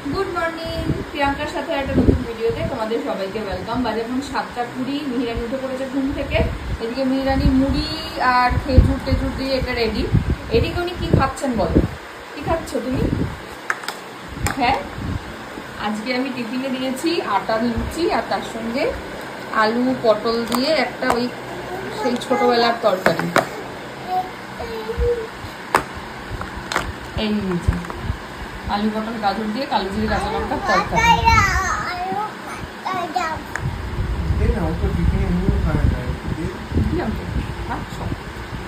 Good morning, প্রিয়াঙ্কার সাথে একটা নতুন ভিডিওতে তোমাদের সবাইকে ওয়েলকাম। বাজে এখন 7:20। মিহিরানি উঠে পড়েছে ঘুম থেকে। এদিকে মিহিরানি মুড়ি আর খেজুর টেজুর দিয়ে এটা রেডি। এদিকে উনি কি খাচ্ছেন বলো, কি খাচ্ছ তুমি? হ্যাঁ, আজকে আমি টিফিনে দিয়েছি আটার লুচি আর তার সঙ্গে আলু পটল দিয়ে একটা ওই সেই ছোটবেলার তরকারি। এই নিয়েছি আলু পটল গাজর দিয়ে কালো জিরে কাঁচা লঙ্কার তরকারি।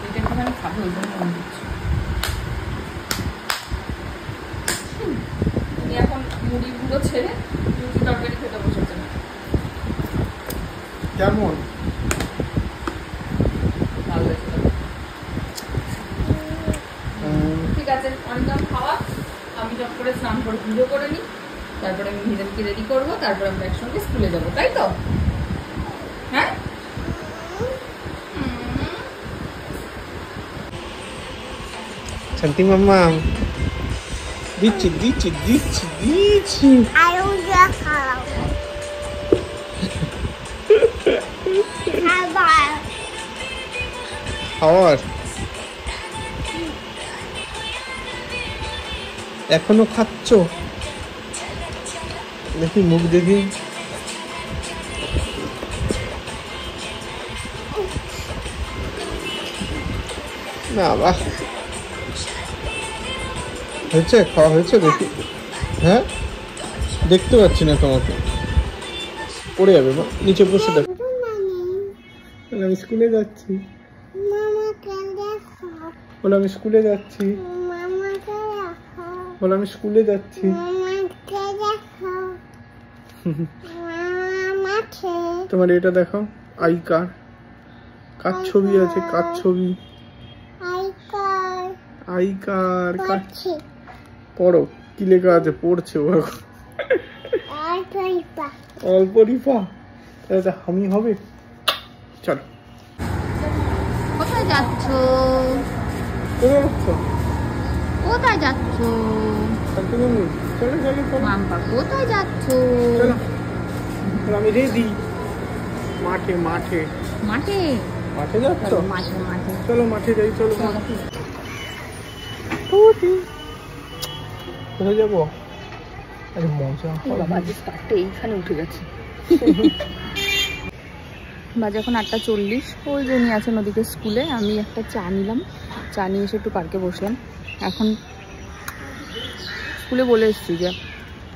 এটা এখানে খাবে, ওই জন্য মনে দিচ্ছি। তুমি এখন মুড়ি গুঁড়ো ছেড়ে লুচি তরকারি খেতে বসেছে। কেমন? ভালো হয়েছে। ঠিক আছে, অনেকক্ষণ খাওয়া। আমি চট করে স্নান করে পুজো করে নিই, তারপরে আমি মিহিরানিকে রেডি করবো, তারপরে আমরা একসঙ্গে স্কুলে যাবো, তাই তো? হ্যাঁ, শান্তি মাম্মা দিচ্ছি দিচ্ছি দিচ্ছি দিচ্ছি। খাওয়ার এখনো খাচ্ছ? দেখি মুখ দেখি। না বাহ, হয়েছে, খাওয়া হয়েছে দেখি। হ্যাঁ, দেখতে পাচ্ছি না তোমাকে, পড়ে যাবে মা, নিচে বসে দেখো। আমি স্কুলে যাচ্ছি, বলো আমি স্কুলে যাচ্ছি, বলো আমি স্কুলে যাচ্ছি। তোমার এটা দেখো, আই কার, কার ছবি আছে, কার ছবি, আই কার, পড়ো কি লেখা আছে, পড়ছে ও এখন। অল্প রিফা, হামি হবে। চলো, কোথায় যাচ্ছ? কোথায় যাচ্ছ মাম্পা, কোথায় যাচ্ছ? আমি রেডি। মাঠে মাঠে মাঠে মাঠে যাচ্ছ? মাঠে মাঠে চলো মাঠে যাই, চলো। কোথায় যাবো? আরে মজা, এইখানে উঠে গেছে। বাজে এখন 8:40। ওই যে উনি আছেন ওদিকে স্কুলে। আমি একটা চা নিলাম, চা নিয়ে এসে একটু পার্কে বসলাম। এখন স্কুলে বলে এসেছি যে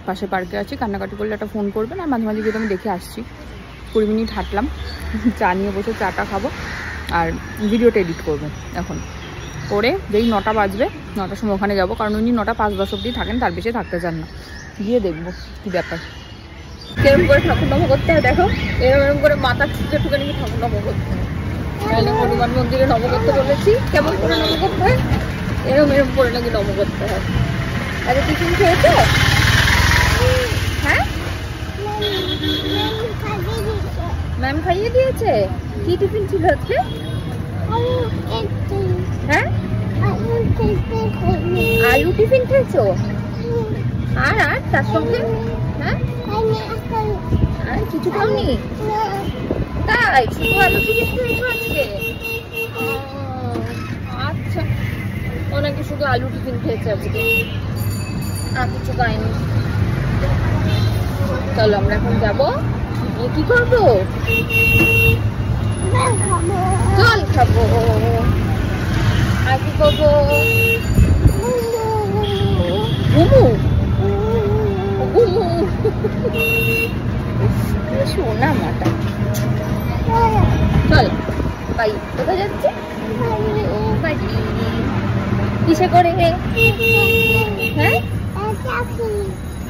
পাশে পার্কে আছি, কান্নাকাটি করলে একটা ফোন করবেন, আর মাঝে মাঝে গিয়ে আমি দেখে আসছি। 20 মিনিট হাঁটলাম, চা নিয়ে বসে চাটা খাবো আর ভিডিওটা এডিট করবো। এখন করে যেই 9টা বাজবে, 9টার সময় ওখানে যাবো, কারণ উনি 9টা 5-10 অব্দি থাকেন, তার বেশি থাকতে চান না। গিয়ে দেখবো কী ব্যাপার, কেরম করে ঠাকুর নম করতে হয়। দেখো, এরম করে মাথা ছুটে ঠুকে নাকি ঠাকুর নম করতে হয়। তাহলে হনুমান মন্দিরে নম করতে বলেছি, কেমন করে নম করতে হয়, এরম করে নাকি নম করতে হয়। আরে টিফিন খেয়েছো? হ্যাঁ, ম্যাম খাইয়ে দিয়েছে। কি টিফিন ছিল আজকে? হ্যাঁ, আলু টিফিন খেয়েছো? আর আর তার সঙ্গে? হ্যাঁ, আর কিছু খাওনি? তাই শুধু আলু টিফিন খেয়েছো আজকে? আচ্ছা, অনেকে শুধু আলু টিফিন খেয়েছে আজকে, আর কিছু খাইনি। চলো আমরা এখন যাবো। কি করবো? জল খাবো। আর কি করবো? ঘুমু ঘুমু। সোনা মাটা। চল বাই। কোথায় যাচ্ছে? কিসে করে? হ্যাঁ,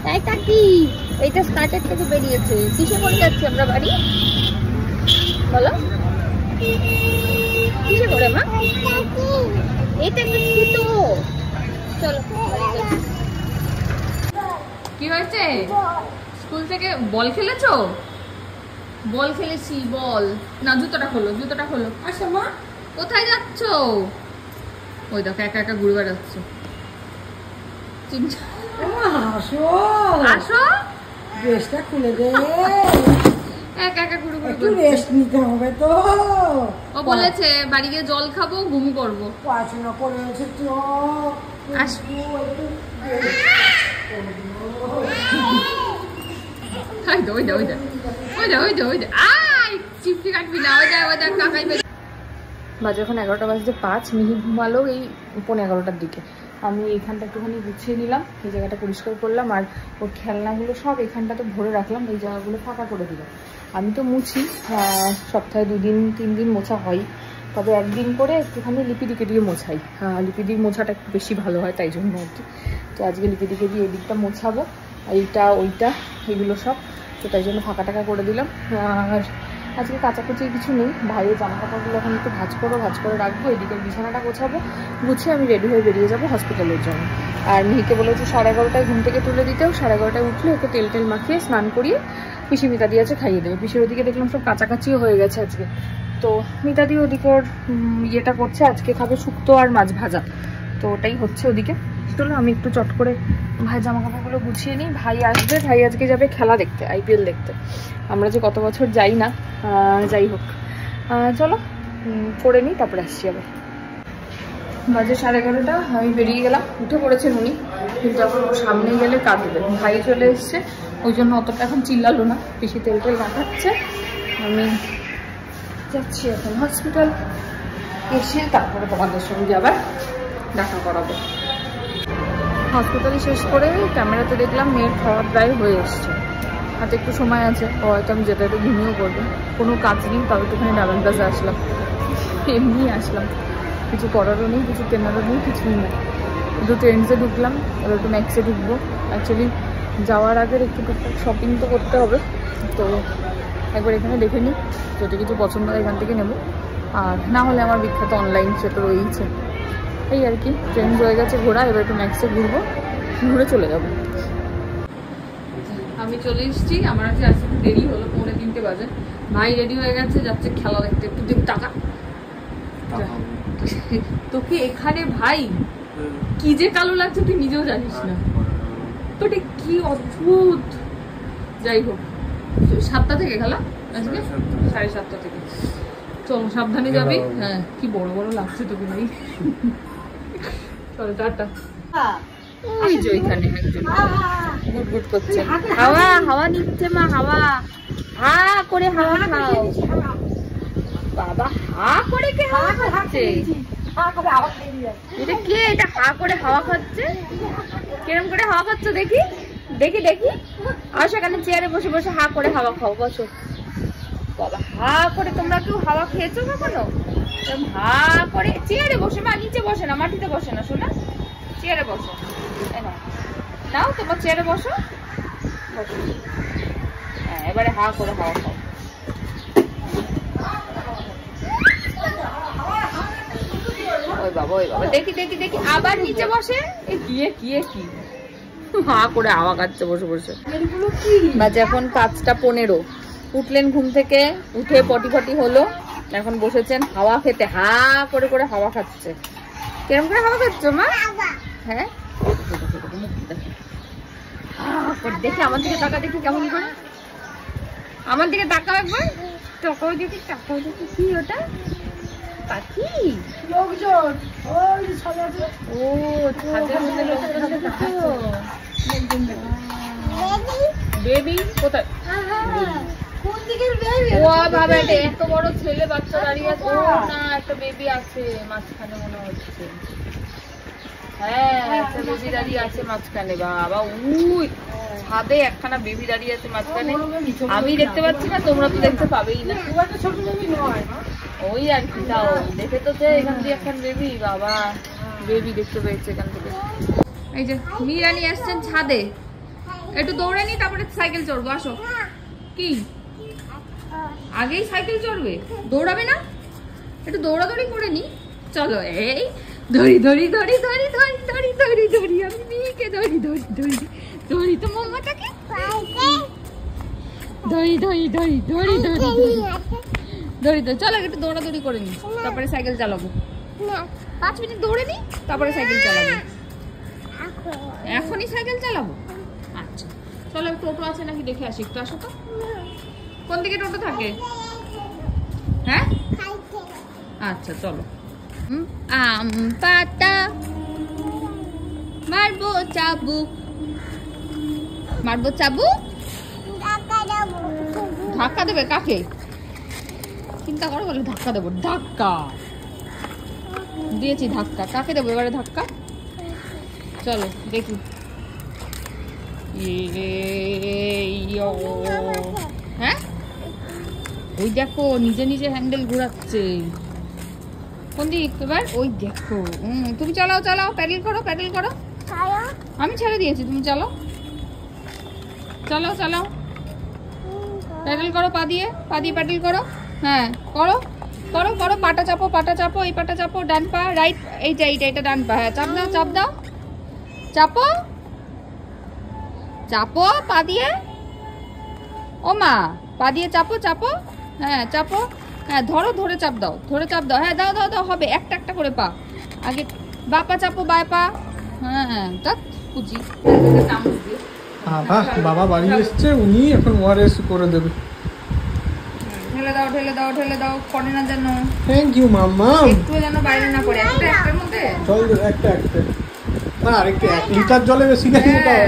তাই কাকি, এইটা স্কার্টের থেকে বেরিয়েছে। কিসে করে যাচ্ছি আমরা বাড়ি? বলো কিসে করে মা? এটা একটা তো। চলো, কি হয়েছে? স্কুল থেকে বল খেলেছো? বল খেলেছি, বল না। জুতোটা খোলো, জুতোটা খোলো। আচ্ছা মা, কোথায় যাচ্ছো? ওই দেখো একা একা ঘুরে বেড়াচ্ছে। আসো আসো ড্রেসটা খুলে দে, একা একা গুড়ু গুড়ু একটু রেস্ট নিতে হবে তো। ও বলেছে বাড়ি গিয়ে জল খাবো, ঘুম করবো। পড়াশোনা করে এসেছি, বাজে এখন 11টা বাজতে 5, মিহি ঘুমালো এই 11:15টার দিকে। আমি এইখানটা একটুখানি গুছিয়ে নিলাম, এই জায়গাটা পরিষ্কার করলাম, আর ওর খেলনাগুলো সব এখানটাতে ভরে রাখলাম, এই জায়গাগুলো ফাঁকা করে দিলাম। আমি তো মুছি সপ্তাহে 2 দিন 3 দিন মোছা হয়, তবে একদিন করে একটুখানি লিপিদিকে দিয়ে মোছাই। লিপিদির মোছাটা একটু বেশি ভালো হয়, তাই জন্য আর কি। তো আজকে লিপিদিকে দিয়ে এদিকটা মোছাবো, এইটা ওইটা এগুলো সব, তো তাই জন্য ফাঁকা টাকা করে দিলাম। আর আজকে কাচাকুচি কিছু নেই, ভাইয়ের জামা কাপড়গুলো এখন একটু ভাঁজ করে রাখবো, এদিকে বিছানাটা গোছাবো, গুছিয়ে আমি রেডি হয়ে বেরিয়ে যাবো হসপিটালের জন্য। আর মেয়েকে বলেছে 11:30টায় ঘুম থেকে তুলে দিতেও, 11:30টায় উঠলে ওকে তেল মাখিয়ে স্নান করিয়ে পিসি মিতাদি আছে খাইয়ে দেবে। পিসির ওদিকে দেখলাম সব কাছাকাছিও হয়ে গেছে আজকে, তো মিতাদি ওদিকে ওর ইয়েটা করছে, আজকে খাবে শুক্তো আর মাছ ভাজা, তো ওটাই হচ্ছে ওদিকে। চলো আমি একটু চট করে ভাই জামা কাপড়গুলো গুছিয়ে নিই। ভাই আসবে, ভাই আজকে যাবে খেলা দেখতে, IPL দেখতে। আমরা যে কত বছর যাই না, যাই হোক চলো করে নিই, তারপরে আসছি আবার। বাজে 11:30টা, আমি বেরিয়ে গেলাম। উঠে পড়েছেন উনি, কিন্তু এখন সামনে গেলে কাঁদবে। ভাই চলে এসছে, ওই জন্য অতটা এখন চিল্লালো না, বেশি তেল মাখাচ্ছে। আমি যাচ্ছি এখন হসপিটাল, এসে তারপরে তোমাদের সঙ্গে আবার দেখা করাবো। হসপিটালে শেষ করে ক্যামেরাতে দেখলাম মেয়ের খাওয়া প্রায় হয়ে এসছে, হাতে একটু সময় আছে, হয়তো আমি যেতে ঘুমিয়েও করবো। কোনো কাজ নেই, তবে একটুখানি ডাবল প্লাসে আসলাম, এমনি আসলাম, কিছু করারও নেই, কিছু কেনারও নেই, কিছুই নেই। একটু ট্রেন্ডসে ঢুকলাম, এবার একটু ম্যাক্সে ঢুকবো। অ্যাকচুয়ালি যাওয়ার আগের একটু টুকটাক শপিং তো করতে হবে, তো একবার এখানে দেখে নিই, যদি কিছু পছন্দ হয় এখান থেকে নেবো, আর না হলে আমার বিখ্যাত অনলাইন সেটা রয়েছে। এই আর কি, ট্রেন্ডস হয়ে গেছে ঘোরা, এবার একটু ম্যাক্সে ঘুরবো, ঘুরে চলে যাবো। আমি চলে এসেছি, আমার আজকে আসতে একটু দেরি হলো, 2:45 বাজে। ভাই রেডি হয়ে গেছে, যাচ্ছে খেলা দেখতে। একটু দেখ টাকা তোকে এখানে ভাই কি যে কালো লাগছে তুই নিজেও জানিস না, তোটা কি অদ্ভুত। যাই হোক, 7টা থেকে খেলা, আজকে 7:30 থেকে। চল সাবধানে যাবি। হ্যাঁ, কি বড় বড় লাগছে তোকে ভাই। চল টাটা। ওই যে ওইখানে একজন গুট করছে, হাওয়া নিচ্ছে মা, হাওয়া হা করে হাওয়া খাও বাবা, হা করে কে হাওয়া খাচ্ছে? এটা কে? এটা হা করে হাওয়া খাচ্ছে? কিরম করে হাওয়া খাচ্ছ দেখি দেখি দেখি। আর সেখানে চেয়ারে বসে বসে হা করে হাওয়া খাও, বসো বাবা। হা করে তোমরা কেউ হাওয়া খেয়েছো কখনো? হা করে চেয়ারে বসে, মা নিচে বসে না, মাটিতে বসে না শোনা, চেয়ারে বসো। নাও তোমার চেয়ারে বসো, হ্যাঁ এবারে হা করে হাওয়া খাও। ওই বাবা ওই বাবা, দেখি দেখি দেখি, আবার নিচে বসে। কি হা করে হাওয়া খাচ্ছে বসে বসে। বাজে এখন 5:15। উঠলেন ঘুম থেকে, উঠে পটি হলো, এখন বসেছেন হাওয়া খেতে, হা করে করে হাওয়া খাচ্ছে। কেরম করে হাওয়া খাচ্ছ মা? হ্যাঁ দেখি আমার দিকে তাকা, দেখি কেমন করে, আমার দিকে তাকাও একবার, তাকাও দেখি, কি ওটা পাখি? লোকজন, ও ছাদের মধ্যে লোকজন দেখেছো? বেবি কোথায়? ও বাবা, এত বড় ছেলে বাচ্চা দাঁড়িয়ে আছে। ও না, একটা বেবি আছে মাঝখানে মনে হচ্ছে। হ্যাঁ একটা বেবি দাঁড়িয়ে আছে মাঝখানে। বাবা উই ছাদে একখানা বেবি দাঁড়িয়ে আছে মাঝখানে, আমি দেখতে পাচ্ছি না, তোমরা তো দেখতে পাবেই না। ওই আর কি, তাও দেখে তো এখান থেকে এখন বেবি, বাবা বেবি দেখতে পেয়েছে এখান থেকে। এই যে মিরানি আসছেন ছাদে, একটু দৌড়ে নি তারপরে সাইকেল চড়বো। আসো। কি আগেই সাইকেল চড়বে? দৌড়াবে না? একটু দৌড়াদৌড়ি করে নি, চলো। এই ধরি ধরি ধরি ধরি ধরি ধরি ধরি ধরি, আমি মেয়েকে ধরি ধরি ধরি ধরি, তো মামাটাকে ধরি ধরি ধরি ধরি ধরি ধরি ধরি। চলো একটু দৌড়াদৌড়ি করে নি, তারপরে সাইকেল চালাবো। 5 মিনিট দৌড়ে নি, তারপরে সাইকেল চালাবো। এখনই সাইকেল চালাবো? আচ্ছা চলো, টোটো আছে নাকি দেখে আসি একটু। আসো তো, কোন দিকে টোটো থাকে? হ্যাঁ আচ্ছা চলো। আম পাতা মারবো চাবুক, মারবো চাবুক। ধাক্কা দেবে কাকে? চিন্তা করো, বলে ধাক্কা দেবো। ধাক্কা দিয়েছি, ধাক্কা কাকে দেবো এবারে? ধাক্কা চলো দেখি। হ্যাঁ ওই দেখো নিজে নিজে হ্যান্ডেল ঘোরাচ্ছে। কোন দিক এবার? ওই দেখো। তুমি চালাও চালাও, প্যাডেল করো প্যাডেল করো। আমি ছেড়ে দিয়েছি, তুমি চালাও চালাও চালাও, প্যাডেল করো, পা দিয়ে প্যাডেল করো। হ্যাঁ করো করো করো, পাটা চাপো পাটা চাপো, এই পাটা চাপো, ডান পা রাইট, এইটা এইটা এটা ডান পা। হ্যাঁ চাপ দাও চাপ দাও, চাপো চাপো পা দিয়ে। ও মা, পা দিয়ে চাপো চাপো। হ্যাঁ চাপো, হ্যাঁ ধরো, ধরে চাপ দাও, ধরে চাপ দাও। হ্যাঁ দাও দাও দাও, হবে একটা একটা করে পা। আগে বা পা চাপো, বাই পা। হ্যাঁ তাক কুচি বাবা বাড়ি এসছে, উনি এখন ওআরএস করে দেবে। ঢেলে দাও ঢেলে দাও ঢেলে দাও, পড়ে না যেন। থ্যাংক ইউ মাম্মা। একটু যেন বাইরে না পড়ে। একটা একটার মধ্যে জল দে, একটা একটা না, আরেকটা 1 লিটার জলে বেশি না। হ্যাঁ,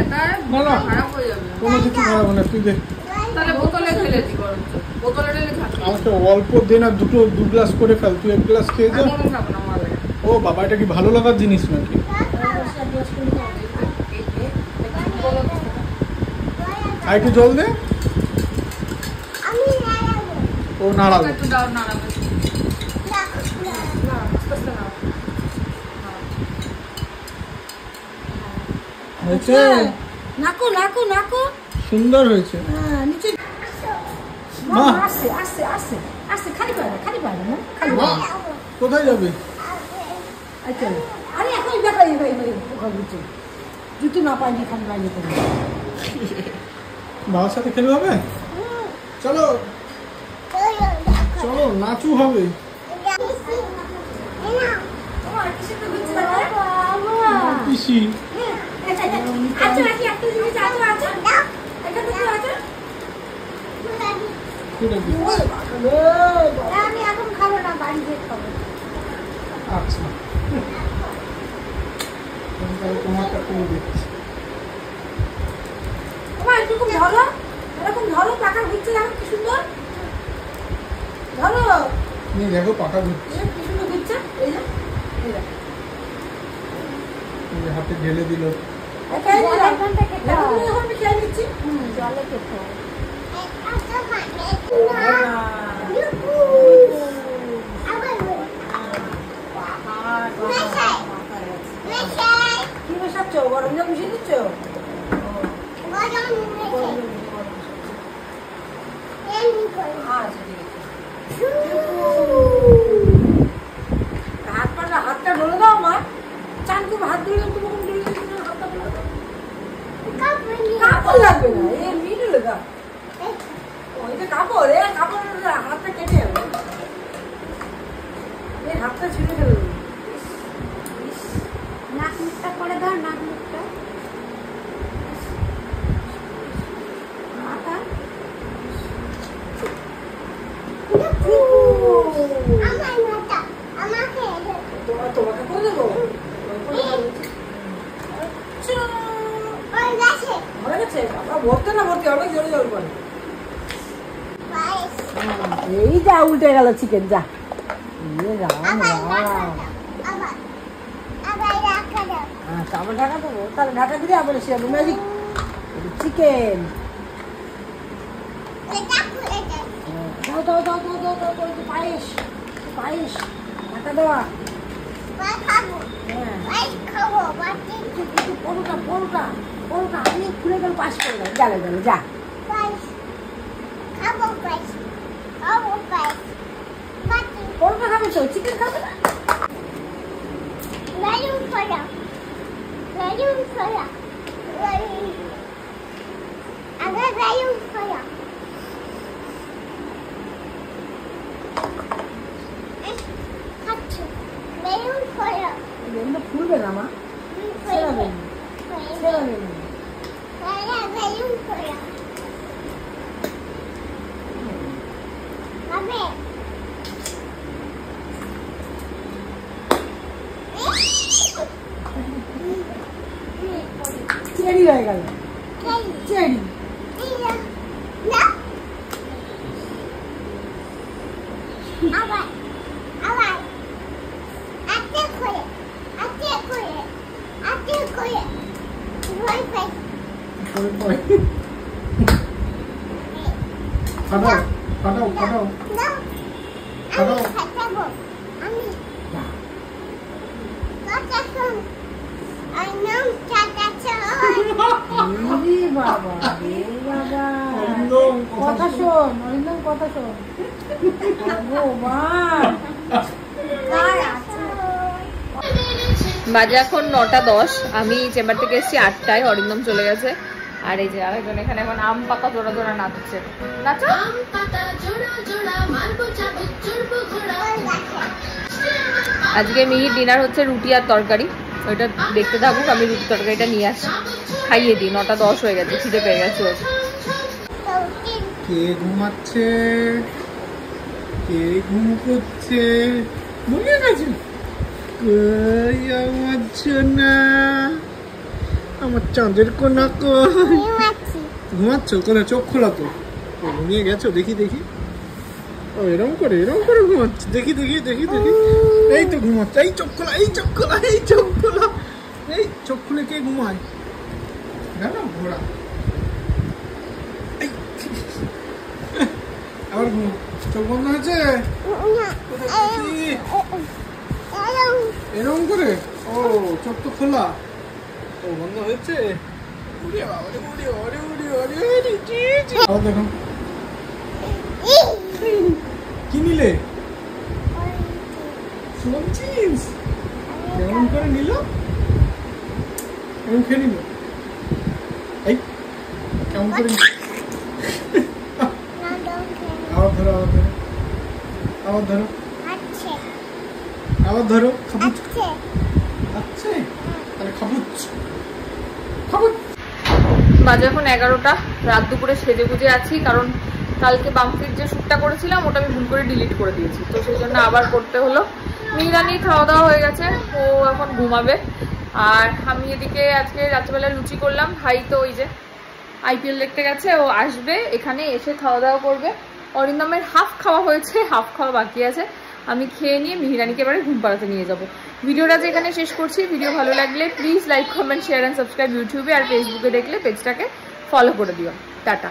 না না খারাপ হয়ে যাবে। কোনো কিছু খারাপ না, তুই দে। তাহলে বোতলে ঢেলে দি, বরঞ্চ বোতলে ঢেলে খাবি। আমাকে অল্প দে না, দু গ্লাস করে ফেল। তুই 1 গ্লাস খেয়ে যা। আমি খাবো না, আমার ও বাবা, এটা কি ভালো লাগার জিনিস নাকি? আর একটু জল দে। ও নাড়াবো। একটু দাও, নাড়াবে। হয়েছে? নাকো নাকো নাকো। সুন্দর হয়েছে। হ্যাঁ নিচে। মা আসছে আসছে আসছে আসছে, খালি পারে খালি পারে না, খালি মা কোথায় যাবে? আচ্ছা আরে এখন দেখা ভাই ভাই ওখানে বুঝছে জুতো না পাইনি, খালি বাইরে করে। বাবার সাথে খেলবে হবে? চলো চলো, নাচু হবে। পিসি আচ্ছা আচ্ছা একটা জিনিস আচ্ছা আচ্ছা এটা তো আচ্ছা আমি এখন খাবো না, বাড়ি গিয়ে খাবো। আচ্ছা তোমারটা করে দিচ্ছি। তোমার এরকম ধরো, এরকম ধরো, পাকা ঘুরছে দেখো কি সুন্দর। ধরো নিয়ে দেখো পাকা ঘুরছে, কি সুন্দর ঘুরছে। এই যে হাতে ঢেলে দিল। আমি খেয়ে নিচ্ছি। জলে খেতে কি মেশাচ্ছ? গরম জল মিশিয়ে দিচ্ছ? হাতটা ঢলে দাও আমার। চান খুব হাত ধরে হাতটা ঢলে দাও। কাপড় লাগবে না, এমনি ঢলে দাও। ওইটা কাপড়, কাপড় হাতটা কেটে যাবে। এই হাতটা ছিঁড়ে ফেলে দেবে। নাক মুখটা করে দাও, নাক মুখটা। তোমাকে করে দেবো। হয়ে গেছে? ভরতে না ভরতে অনেক জোরে জোর করে। এই যা উল্টে গেল চিকেন, যা। আবার ঢাকা দেবো, তাহলে ঢাকা দিলে আবার সে ম্যাজিক চিকেন। দাও দাও দাও দাও দাও দাও দাও, পায়েস পায়েস ঢাকা দেওয়া। পরোটা পরোটা পরোটা আমি খুলে গেল, পাশ করে দাও। গেলে গেলে যা। পরোটা খাবে তো, চিকেন খাবে না? ফুলবে না মা, ছেড়াবে চেরি ফাটাও ফাটাও ফাটাও ফাটাও কথা শোন অরিন্দম কথা শোন বাজে এখন 9:10। আমি চেম্বার থেকে এসেছি 8টায়, অরিন্দম চলে গেছে। আর এই যে আরেকজন এখানে এখন আম পাতা জোড়া জোড়া নাচছে। নাচো। আজকে মিহির ডিনার হচ্ছে রুটি আর তরকারি, ওইটা দেখতে থাকুক। আমি রুটি তরকারিটা নিয়ে আসি, খাইয়ে দিই। 9:10 হয়ে গেছে, খিদে পেয়ে গেছে ওর। কে ঘুমাচ্ছে, কে ঘুম করছে, ঘুমিয়ে গেছে। কই আমার সোনা, আমার চাঁদের কোনা কই? ঘুমাচ্ছ? কোথায়? চোখ খোলা তো। ঘুমিয়ে গেছো? দেখি দেখি। ও এরকম করে ঘুমাচ্ছে। দেখি দেখি দেখি দেখি। এই তো ঘুমাচ্ছে। এই চোখ খোলা, এই চোখ খোলা, এই চোখ খোলা। এই চোখ খুলে কে ঘুমায়? জানো ঘোড়া। আবার ঘুম। চোখ বন্ধ হয়েছে? এরকম করে? ও চোখ তো খোলা। ও বন্ধ হয়েছে? দেখো কি নিলে? কেমন করে নিল? কেমন খেয়ে নিল? এই কেমন করে? আবার ধরো, আবার ধরো, আবার ধরো। খাবুচ আছে তাহলে খাবুচ খাবুচ। বাজে এখন 11টা। রাত দুপুরে সেজে গুজে আছি, কারণ কালকে বামফিট যে শ্যুটটা করেছিলাম ওটা আমি ভুল করে ডিলিট করে দিয়েছি, তো সেই জন্য আবার করতে হলো। মিহিরানি খাওয়া দাওয়া হয়ে গেছে, ও এখন ঘুমাবে। আর আমি এদিকে আজকে রাত্রেবেলা লুচি করলাম। ভাই তো ওই যে IPL দেখতে গেছে, ও আসবে, এখানে এসে খাওয়া দাওয়া করবে। অরিন্দমের হাফ খাওয়া হয়েছে, হাফ খাওয়া বাকি আছে। আমি খেয়ে নিয়ে মিহিরানিকে এবারে ঘুম পাড়াতে নিয়ে যাবো। ভিডিওটা যে এখানে শেষ করছি। ভিডিও ভালো লাগলে please like, comment, share and subscribe ইউটিউবে, আর ফেসবুকে দেখলে পেজটাকে ফলো করে দিও। টাটা।